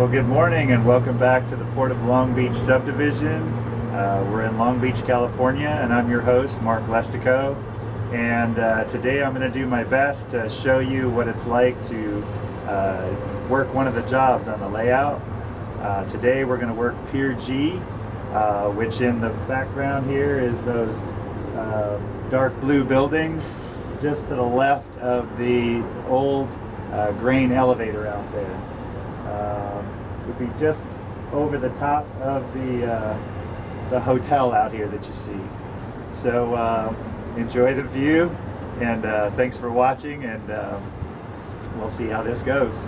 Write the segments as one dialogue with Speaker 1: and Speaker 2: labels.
Speaker 1: Well, good morning and welcome back to the Port of Long Beach Subdivision. We're in Long Beach, California, and I'm your host, Mark Lestico. And today I'm going to do my best to show you what it's like to work one of the jobs on the layout. Today we're going to work Pier G, which in the background here is those dark blue buildings just to the left of the old grain elevator out there. Would be just over the top of the hotel out here that you see. So enjoy the view, and thanks for watching, and we'll see how this goes.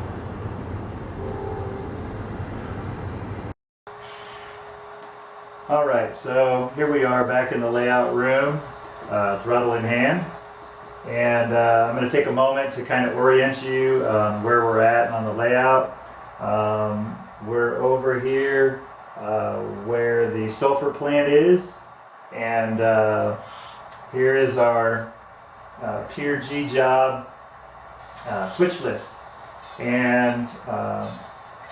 Speaker 1: Alright, so here we are back in the layout room, throttle in hand, and I'm going to take a moment to kind of orient you on where we're at on the layout. We're over here where the sulfur plant is, and here is our Pier G Job switch list. And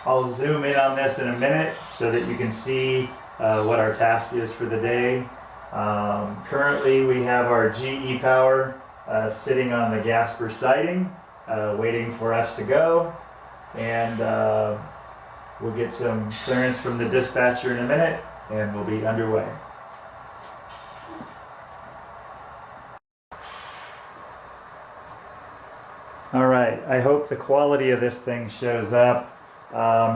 Speaker 1: I'll zoom in on this in a minute so that you can see what our task is for the day. Currently we have our GE power sitting on the Gasper siding, waiting for us to go. And we'll get some clearance from the dispatcher in a minute, and we'll be underway. All right, I hope the quality of this thing shows up.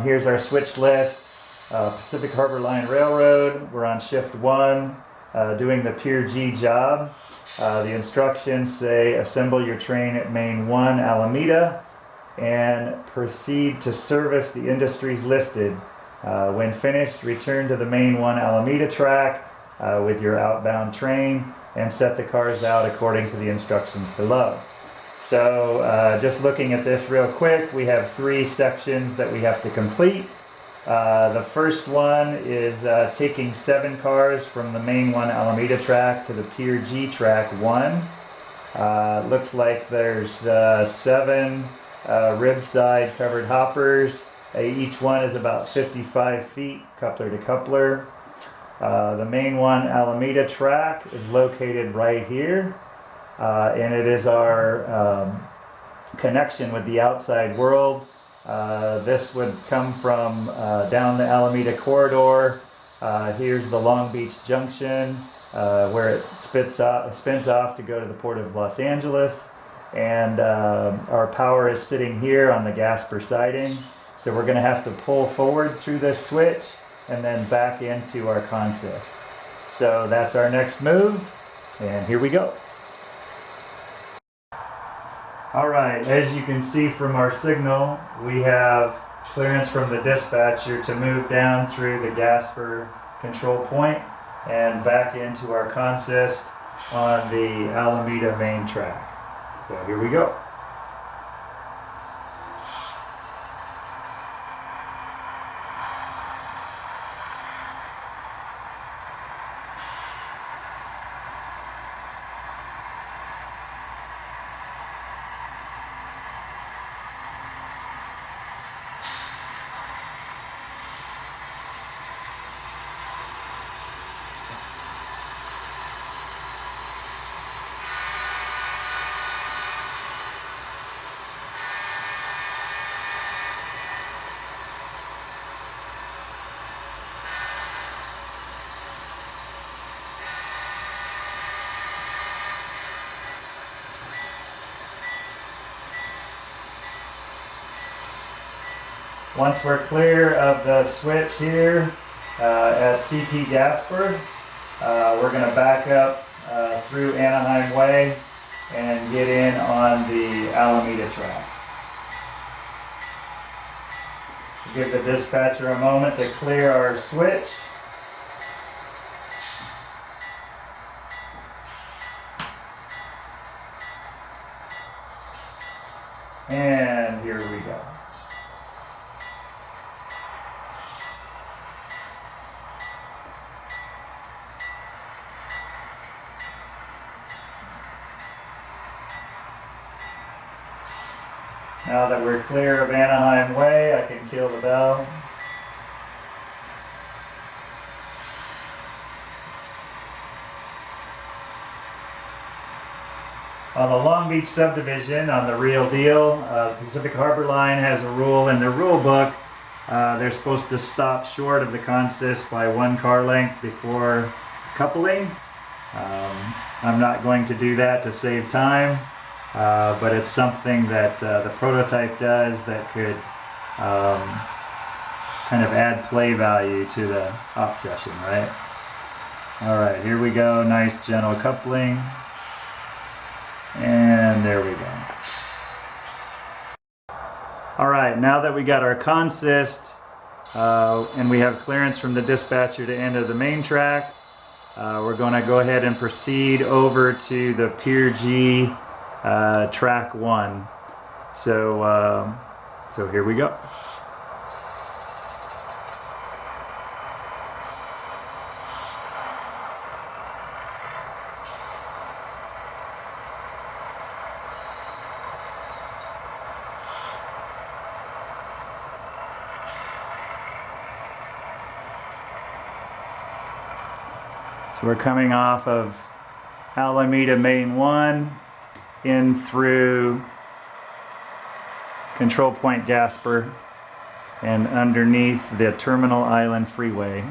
Speaker 1: Here's our switch list. Pacific Harbor Line Railroad, we're on shift 1, doing the Pier G job. The instructions say assemble your train at main 1 Alameda and proceed to service the industries listed. When finished, return to the main 1 Alameda track with your outbound train and set the cars out according to the instructions below. So just looking at this real quick, we have 3 sections that we have to complete. The first one is taking 7 cars from the main 1 Alameda track to the Pier G track 1. Looks like there's 7 rib side covered hoppers. Each one is about 55 feet coupler to coupler. The main 1 Alameda track is located right here, and it is our connection with the outside world. This would come from down the Alameda corridor. Here's the Long Beach Junction, where it spins off to go to the Port of Los Angeles. And our power is sitting here on the Gasper siding, so we're going to have to pull forward through this switch and then back into our consist. So that's our next move, and here we go. Alright, as you can see from our signal, we have clearance from the dispatcher to move down through the Gasper control point and back into our consist on the Alameda main track. So here we go. Once we're clear of the switch here at CP Gasper, we're going to back up through Anaheim Way and get in on the Alameda track. Give the dispatcher a moment to clear our switch. And here we go. Now that we're clear of Anaheim Way, I can kill the bell. On the Long Beach subdivision, on the Real Deal, Pacific Harbor Line has a rule in their rule book. They're supposed to stop short of the consist by 1 car length before coupling. I'm not going to do that to save time, but it's something that the prototype does that could kind of add play value to the op session, right? All right, here we go. Nice gentle coupling. And there we go. All right, now that we got our consist and we have clearance from the dispatcher to enter the main track, we're going to go ahead and proceed over to the Pier G track 1. So here we go. So we're coming off of Alameda Main 1 in through Control Point Gasper and underneath the Terminal Island Freeway.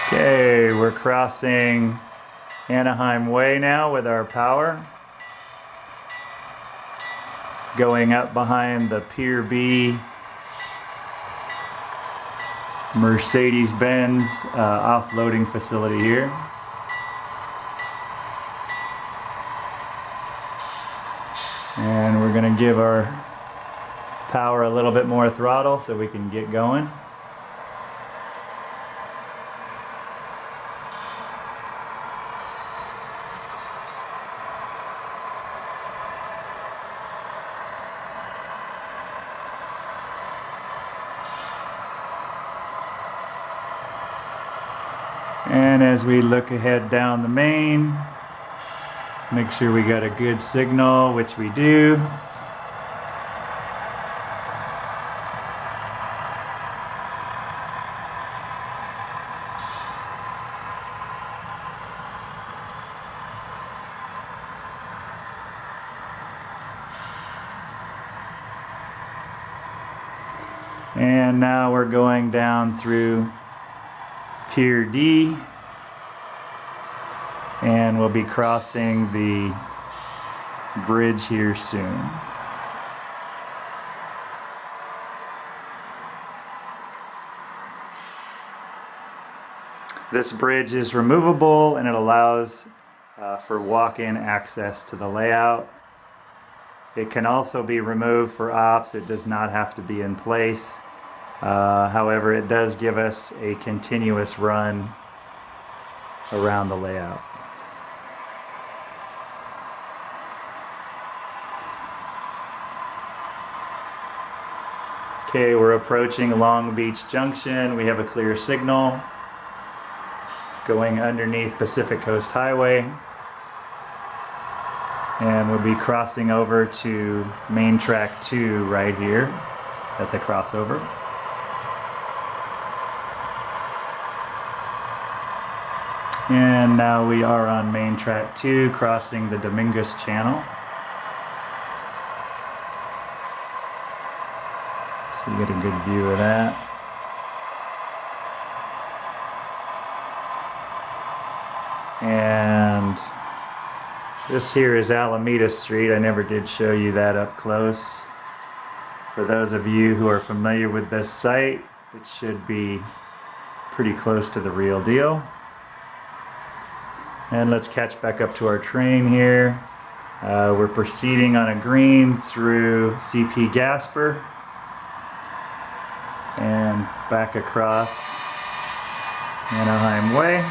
Speaker 1: Okay, we're crossing Anaheim Way now with our power. Going up behind the Pier B Mercedes-Benz offloading facility here. And we're going to give our power a little bit more throttle so we can get going. And as we look ahead down the main, let's make sure we got a good signal, which we do. And now we're going down through Pier D, and we'll be crossing the bridge here soon. This bridge is removable and it allows for walk-in access to the layout. It can also be removed for ops. It does not have to be in place. However, it does give us a continuous run around the layout. Okay, we're approaching Long Beach Junction. We have a clear signal going underneath Pacific Coast Highway. And we'll be crossing over to Main Track 2 right here at the crossover. And now we are on Main Track 2, crossing the Dominguez Channel. So you get a good view of that. And this here is Alameda Street. I never did show you that up close. For those of you who are familiar with this site, it should be pretty close to the Real Deal. And let's catch back up to our train here. We're proceeding on a green through CP Gasper and back across Anaheim Way.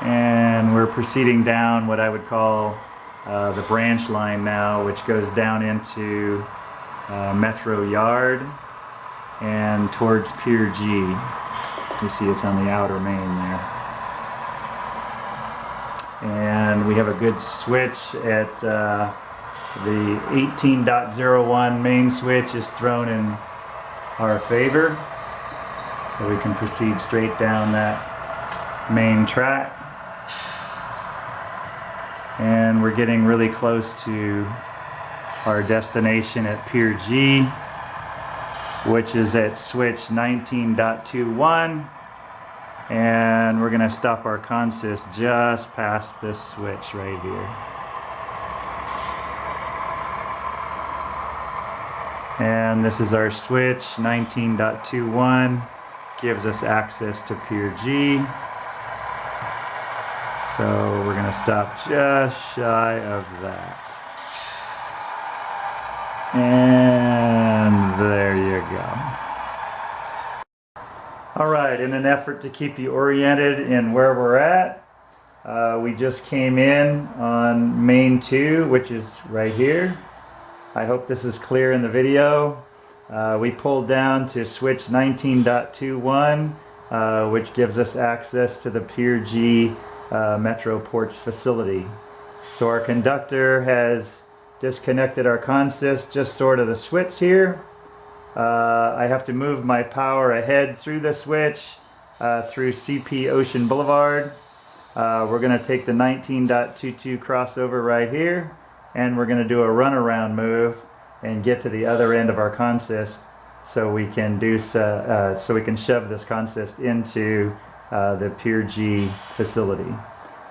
Speaker 1: And we're proceeding down what I would call the branch line now, which goes down into Metro Yard and towards Pier G. You see it's on the outer main there. and we have a good switch at the 18.01 main switch is thrown in our favor, so we can proceed straight down that main track. And we're getting really close to our destination at Pier G, which is at switch 19.21, and we're going to stop our consist just past this switch right here. And this is our switch 19.21, gives us access to Pier G. So we're going to stop just shy of that. And there you go. Alright, in an effort to keep you oriented in where we're at, we just came in on main 2, which is right here. I hope this is clear in the video. We pulled down to switch 19.21, which gives us access to the Pier G Metro Ports facility. So our conductor has disconnected our consist just sort of the switch here. I have to move my power ahead through the switch through CP Ocean Boulevard. We're going to take the 19.22 crossover right here, and we're going to do a runaround move and get to the other end of our consist, so we can do so we can shove this consist into the Pier G facility.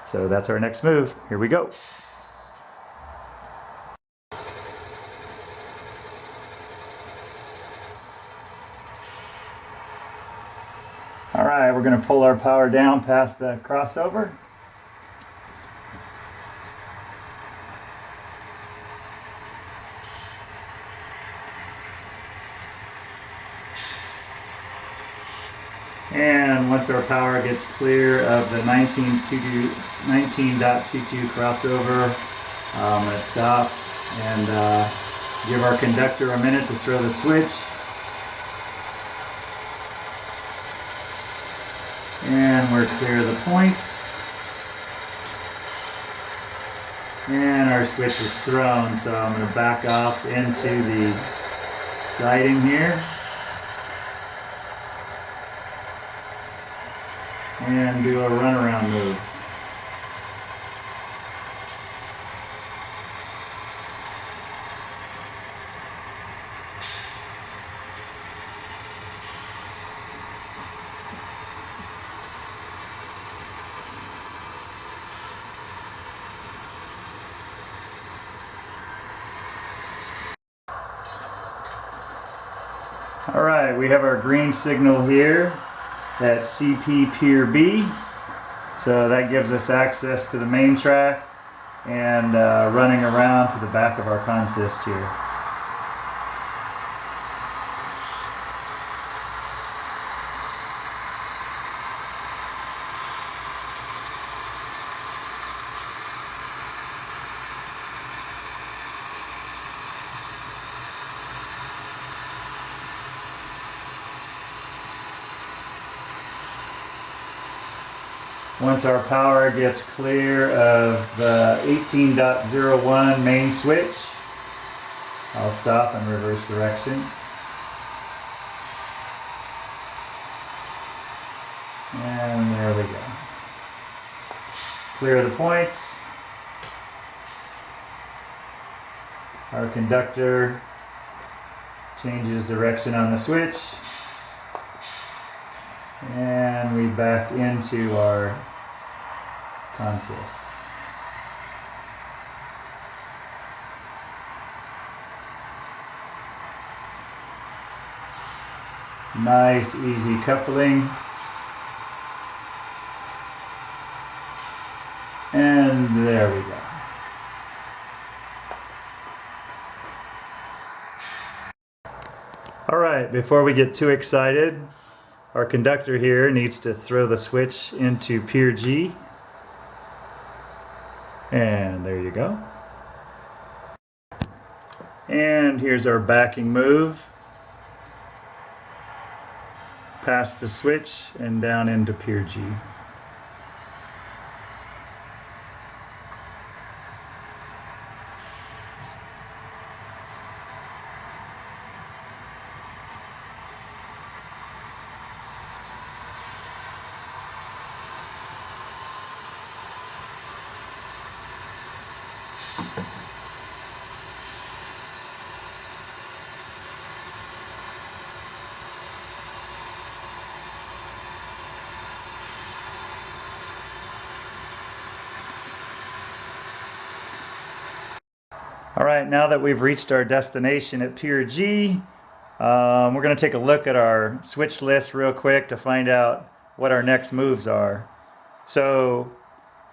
Speaker 1: So that's our next move. Here we go. Alright, we're going to pull our power down past the crossover. And once our power gets clear of the 19.22 crossover, I'm going to stop and give our conductor a minute to throw the switch. And we're clear of the points. And our switch is thrown, so I'm going to back off into the siding here. And do a runaround move. Alright, we have our green signal here at CP Pier B, so that gives us access to the main track and running around to the back of our consist here. Once our power gets clear of the 18.01 main switch, I'll stop and reverse direction. And there we go. Clear the points. Our conductor changes direction on the switch. And we back into our consist. Nice, easy coupling. And there we go. All right, before we get too excited, our conductor here needs to throw the switch into Pier G. And there you go. And here's our backing move. Past the switch and down into Pier G. All right, now that we've reached our destination at Pier G, we're going to take a look at our switch list real quick to find out what our next moves are. So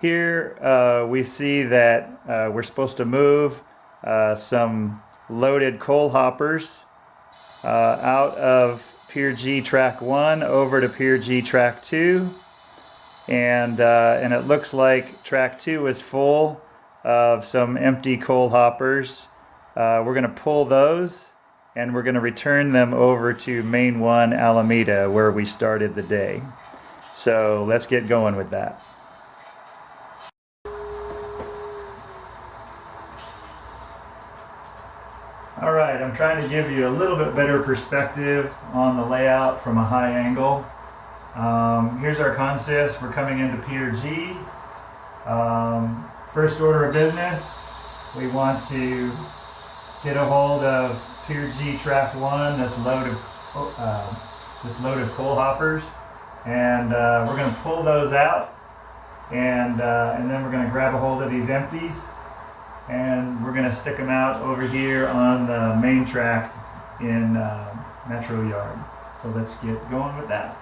Speaker 1: here we see that we're supposed to move some loaded coal hoppers out of Pier G track 1 over to Pier G track 2, and it looks like track 2 is full of some empty coal hoppers. We're going to pull those and we're going to return them over to Main 1 Alameda where we started the day. So let's get going with that. All right, I'm trying to give you a little bit better perspective on the layout from a high angle. Here's our consist. We're coming into Pier G. First order of business, we want to get a hold of Pier G track 1, this load of coal hoppers, and we're going to pull those out, and then we're going to grab a hold of these empties, and we're going to stick them out over here on the main track in Metro Yard. So let's get going with that.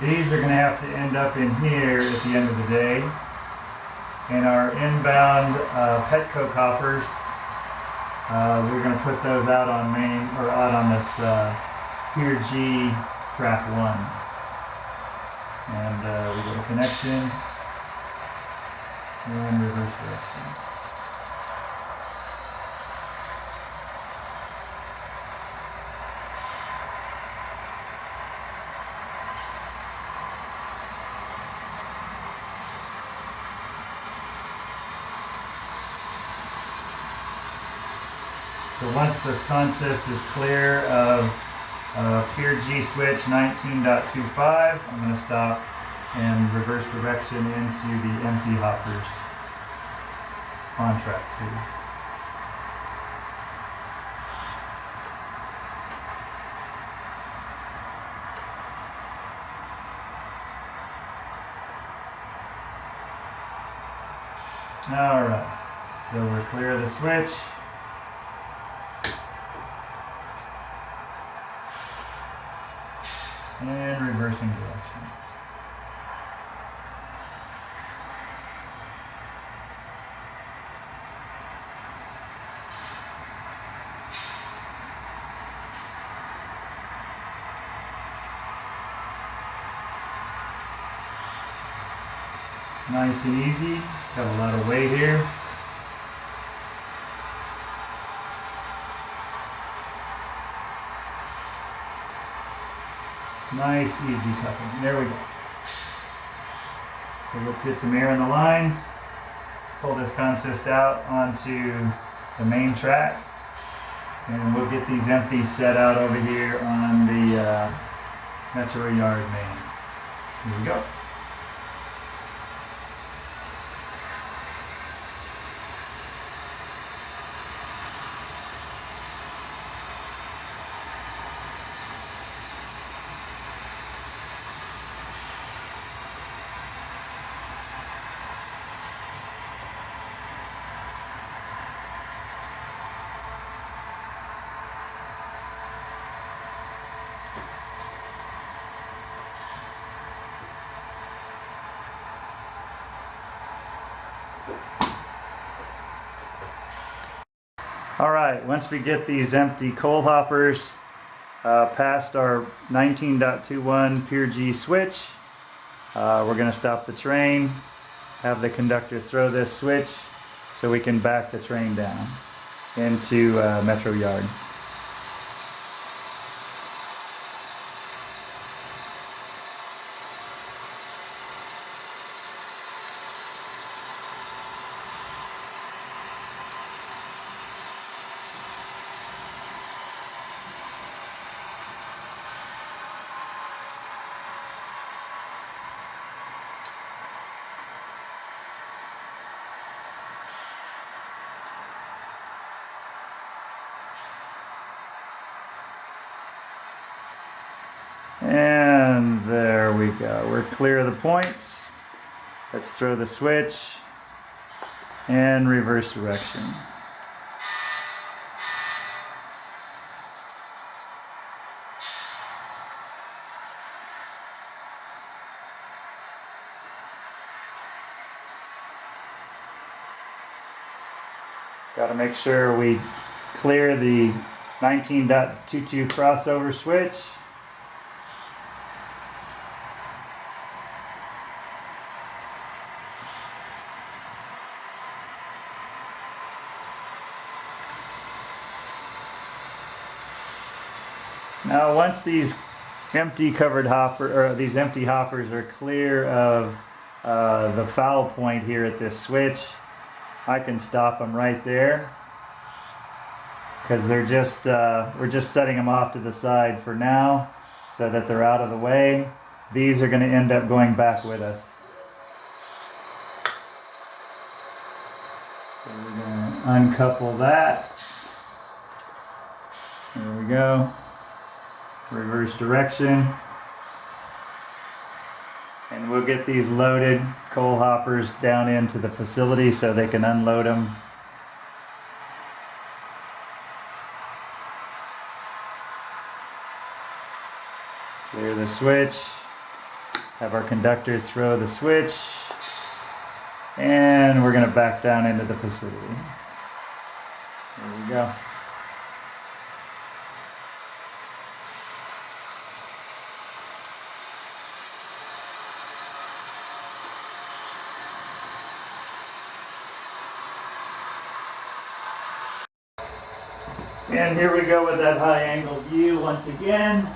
Speaker 1: These are going to have to end up in here at the end of the day. And our inbound Petco hoppers, we're going to put those out on main, or out on this Pier G track 1. And we go to connection and reverse direction. So once this consist is clear of Pier G switch 19.25, I'm going to stop and reverse direction into the empty hoppers on track 2. All right, so we're clear of the switch. And reversing direction. Nice and easy. Got a lot of weight here. Nice, easy coupling. There we go. So let's get some air in the lines. Pull this consist out onto the main track. And we'll get these empties set out over here on the Metro Yard main. Here we go. All right, once we get these empty coal hoppers past our 19.21 Pier G switch, we're going to stop the train, have the conductor throw this switch so we can back the train down into Metro Yard. we go. We're clear of the points. Let's throw the switch and reverse direction. Got to make sure we clear the 19.22 crossover switch. Now, once these empty covered hopper or these empty hoppers are clear of the foul point here at this switch, I can stop them right there because they're just we're just setting them off to the side for now so that they're out of the way. These are going to end up going back with us. So we're going to uncouple that. There we go. Reverse direction. And we'll get these loaded coal hoppers down into the facility so they can unload them. Clear the switch. Have our conductor throw the switch. And we're going to back down into the facility. There we go. And here we go with that high angle view once again.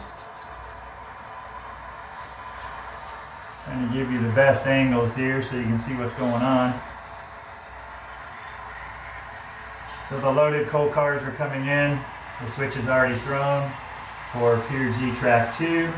Speaker 1: Trying to give you the best angles here so you can see what's going on. So the loaded coal cars are coming in. The switch is already thrown for Pier G track 2.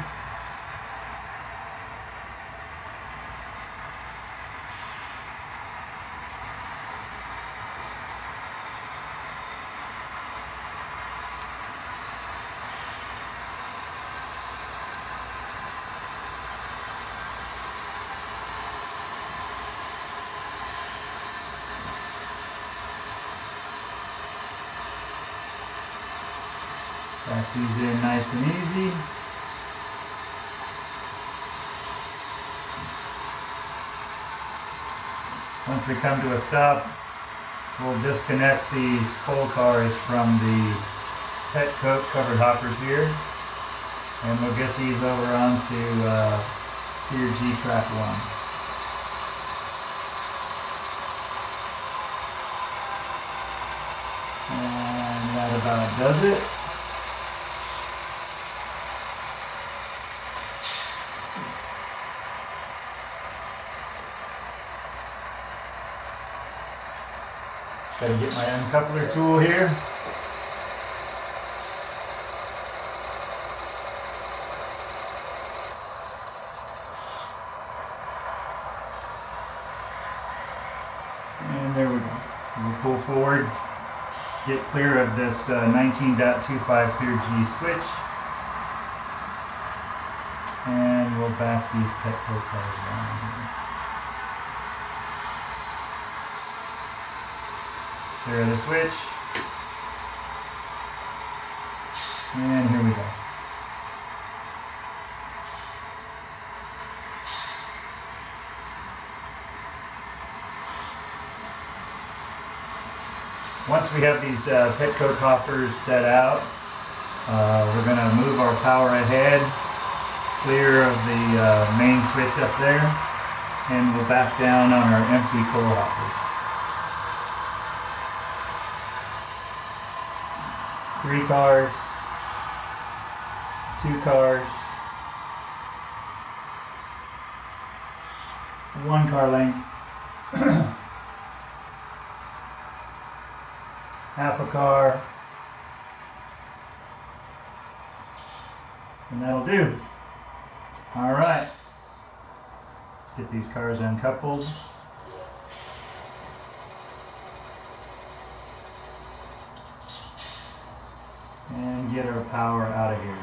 Speaker 1: Back these in nice and easy. Once we come to a stop, we'll disconnect these coal cars from the pet coke covered hoppers here, and we'll get these over onto Pier G track 1. And that about does it. Gotta get my uncoupler tool here. And there we go. So we'll pull forward, get clear of this 19.25 Pier G switch, and we'll back these Petco cars down here. Clear the switch, and here we go. Once we have these pet coke hoppers set out, we're going to move our power ahead, clear of the main switch up there, and we'll back down on our empty coal hoppers. 3 cars, 2 cars, 1 car length, half a car, and that'll do. All right, let's get these cars uncoupled. And get our power out of here.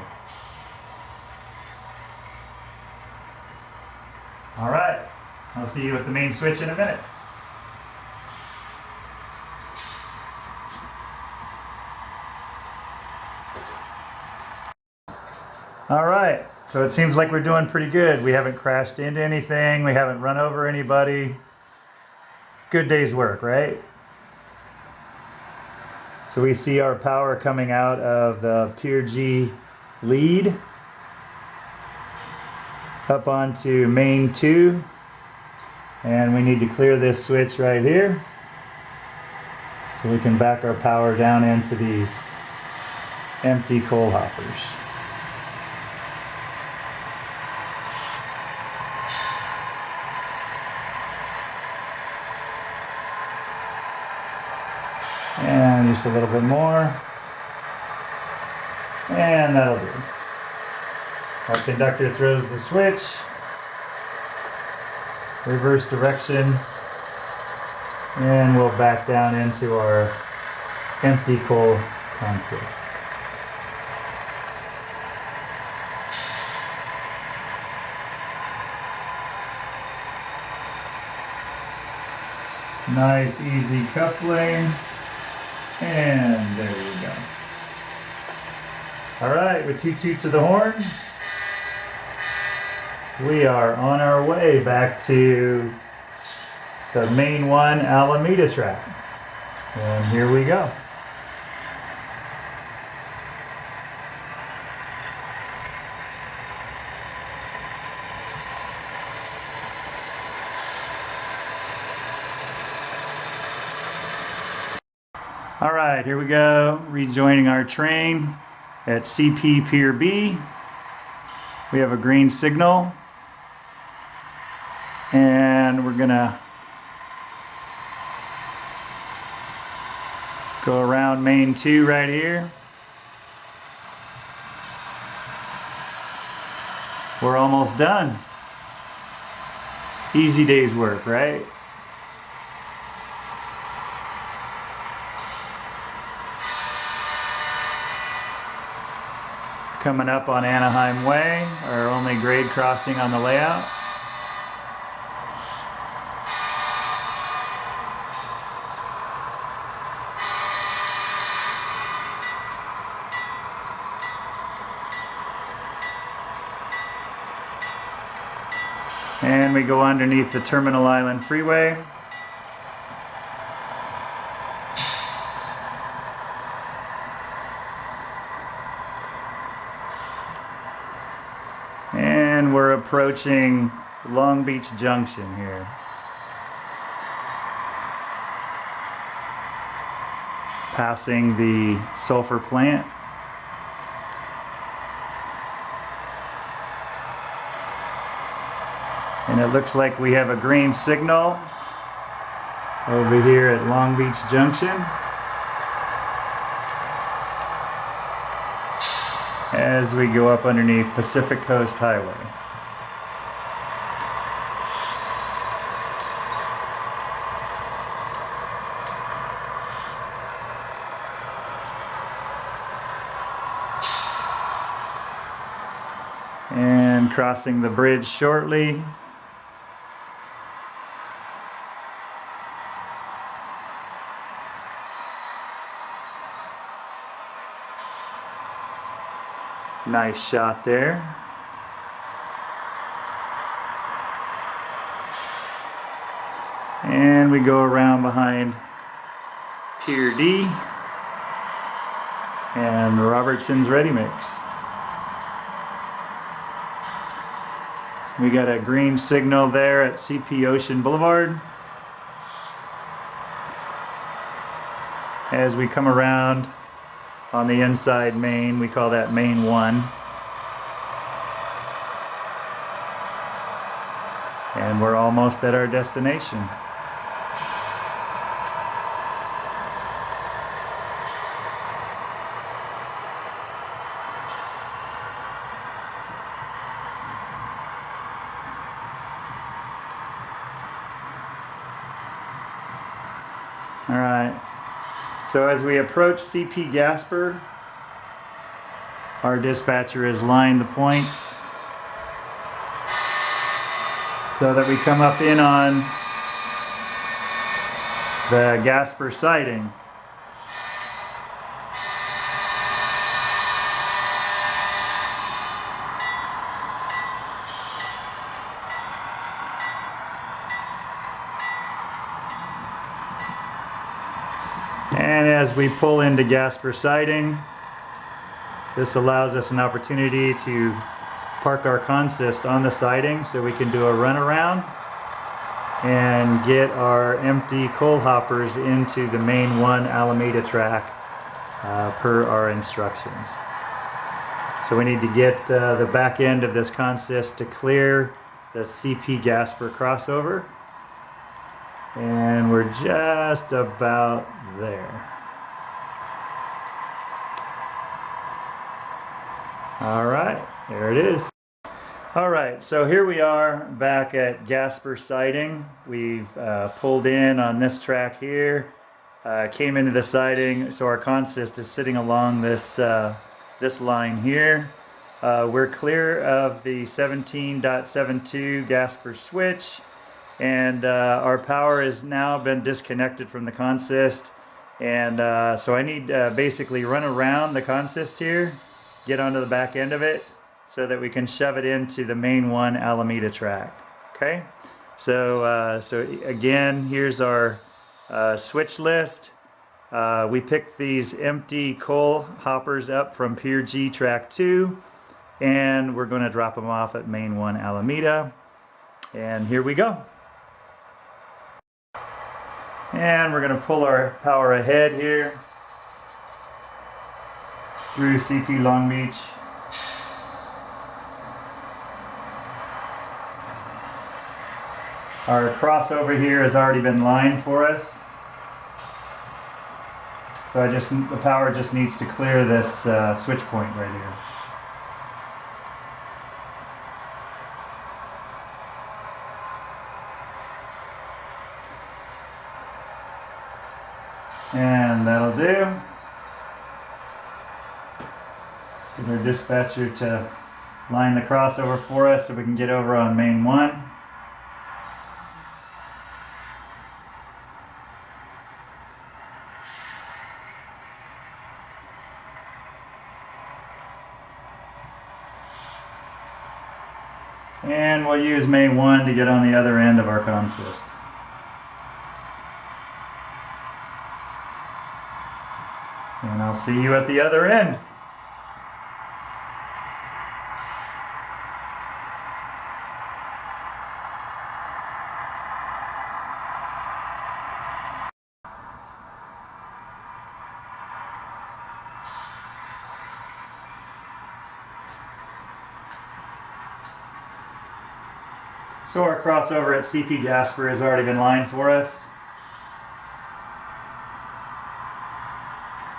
Speaker 1: All right, I'll see you at the main switch in a minute. All right, so it seems like we're doing pretty good. We haven't crashed into anything. We haven't run over anybody. Good day's work, right? So we see our power coming out of the Pier G lead up onto main 2. And we need to clear this switch right here so we can back our power down into these empty coal hoppers. And just a little bit more. And that'll do. Our conductor throws the switch. Reverse direction. And we'll back down into our empty coal consist. Nice, easy coupling. And there you go. All right, with 2 toots of the horn, we are on our way back to the main 1 Alameda track. And here we go. All right, here we go, rejoining our train at CP Pier B. We have a green signal, and we're gonna go around main 2 right here. We're almost done. Easy day's work, right? Coming up on Anaheim Way, our only grade crossing on the layout. And we go underneath the Terminal Island Freeway. And we're approaching Long Beach Junction here. Passing the sulfur plant. And it looks like we have a green signal over here at Long Beach Junction. As we go up underneath Pacific Coast Highway. And crossing the bridge shortly. Nice shot there. And we go around behind Pier D and Robertson's Ready Mix. We got a green signal there at CP Ocean Boulevard. As we come around on the inside main, we call that main 1. And we're almost at our destination. All right. So as we approach CP Gasper, our dispatcher has lined the points so that we come up in on the Gasper siding. And as we pull into Gasper siding, this allows us an opportunity to park our consist on the siding so we can do a runaround and get our empty coal hoppers into the main 1 Alameda track per our instructions. So we need to get the back end of this consist to clear the CP Gasper crossover. And we're just about there. All right, there it is. All right, so here we are back at Gasper siding. We've pulled in on this track here, came into the siding, so our consist is sitting along this, this line here. We're clear of the 17.72 Gasper switch. And our power has now been disconnected from the consist, and so I need to basically run around the consist here, get onto the back end of it so that we can shove it into the main 1 Alameda track. Okay, so again, here's our switch list. We picked these empty coal hoppers up from Pier G track 2, and we're going to drop them off at main 1 Alameda, and here we go. And we're going to pull our power ahead here through CP Long Beach. Our crossover here has already been lined for us. So the power just needs to clear this switch point right here. And that'll do. Get our dispatcher to line the crossover for us so we can get over on main 1. And we'll use main 1 to get on the other end of our consist. And I'll see you at the other end. So our crossover at CP Gasper has already been lined for us.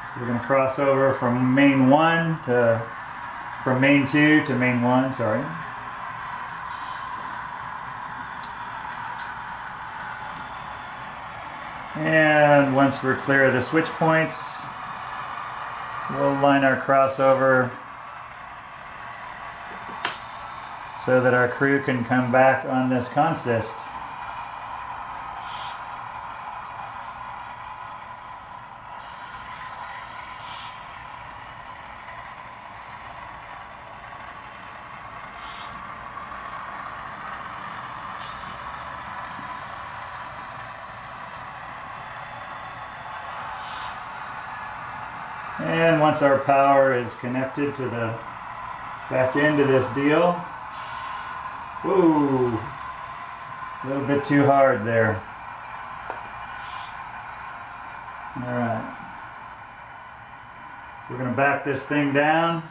Speaker 1: So we're going to cross over from main 1 to, from main 2 to main 1, sorry. And once we're clear of the switch points, we'll line our crossover so that our crew can come back on this consist. And once our power is connected to the back end of this deal, whoa, a little bit too hard there. All right. So we're going to back this thing down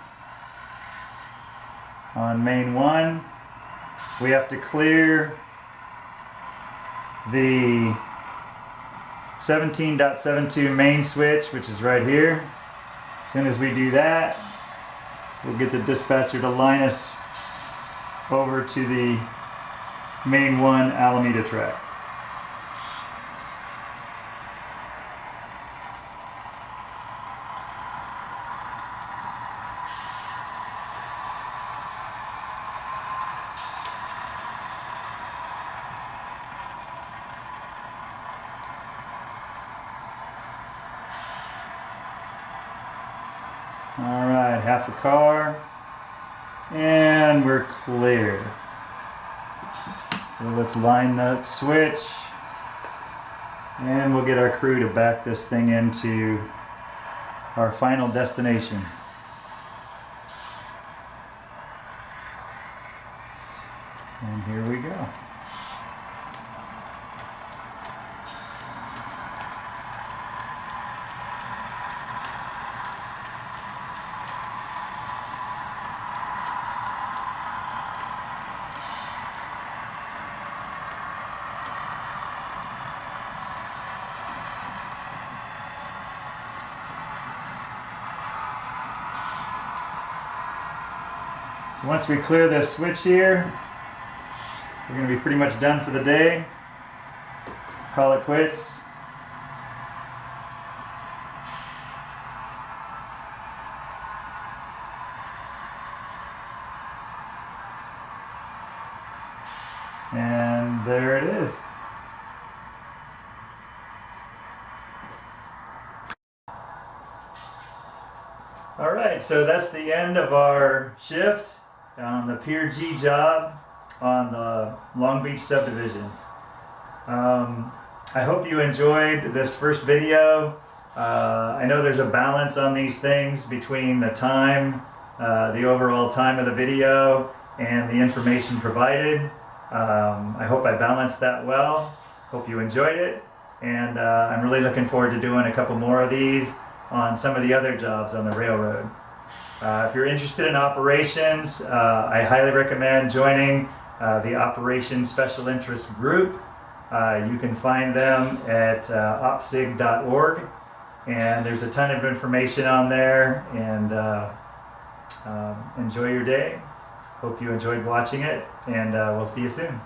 Speaker 1: on main 1. We have to clear the 17.72 main switch, which is right here. As soon as we do that, we'll get the dispatcher to line us over to the main 1 Alameda track. right, half a car, and we're clear. So let's line that switch, and we'll get our crew to back this thing into our final destination. And here we go. So once we clear this switch here, we're going to be pretty much done for the day. Call it quits. And there it is. All right, so that's the end of our shift on the Pier G job on the Long Beach subdivision. I hope you enjoyed this first video. I know there's a balance on these things between the time, the overall time of the video, and the information provided. I hope I balanced that well. Hope you enjoyed it, and I'm really looking forward to doing a couple more of these on some of the other jobs on the railroad. If you're interested in operations, I highly recommend joining the Operations Special Interest Group. You can find them at opsig.org, and there's a ton of information on there, and enjoy your day. Hope you enjoyed watching it, and we'll see you soon.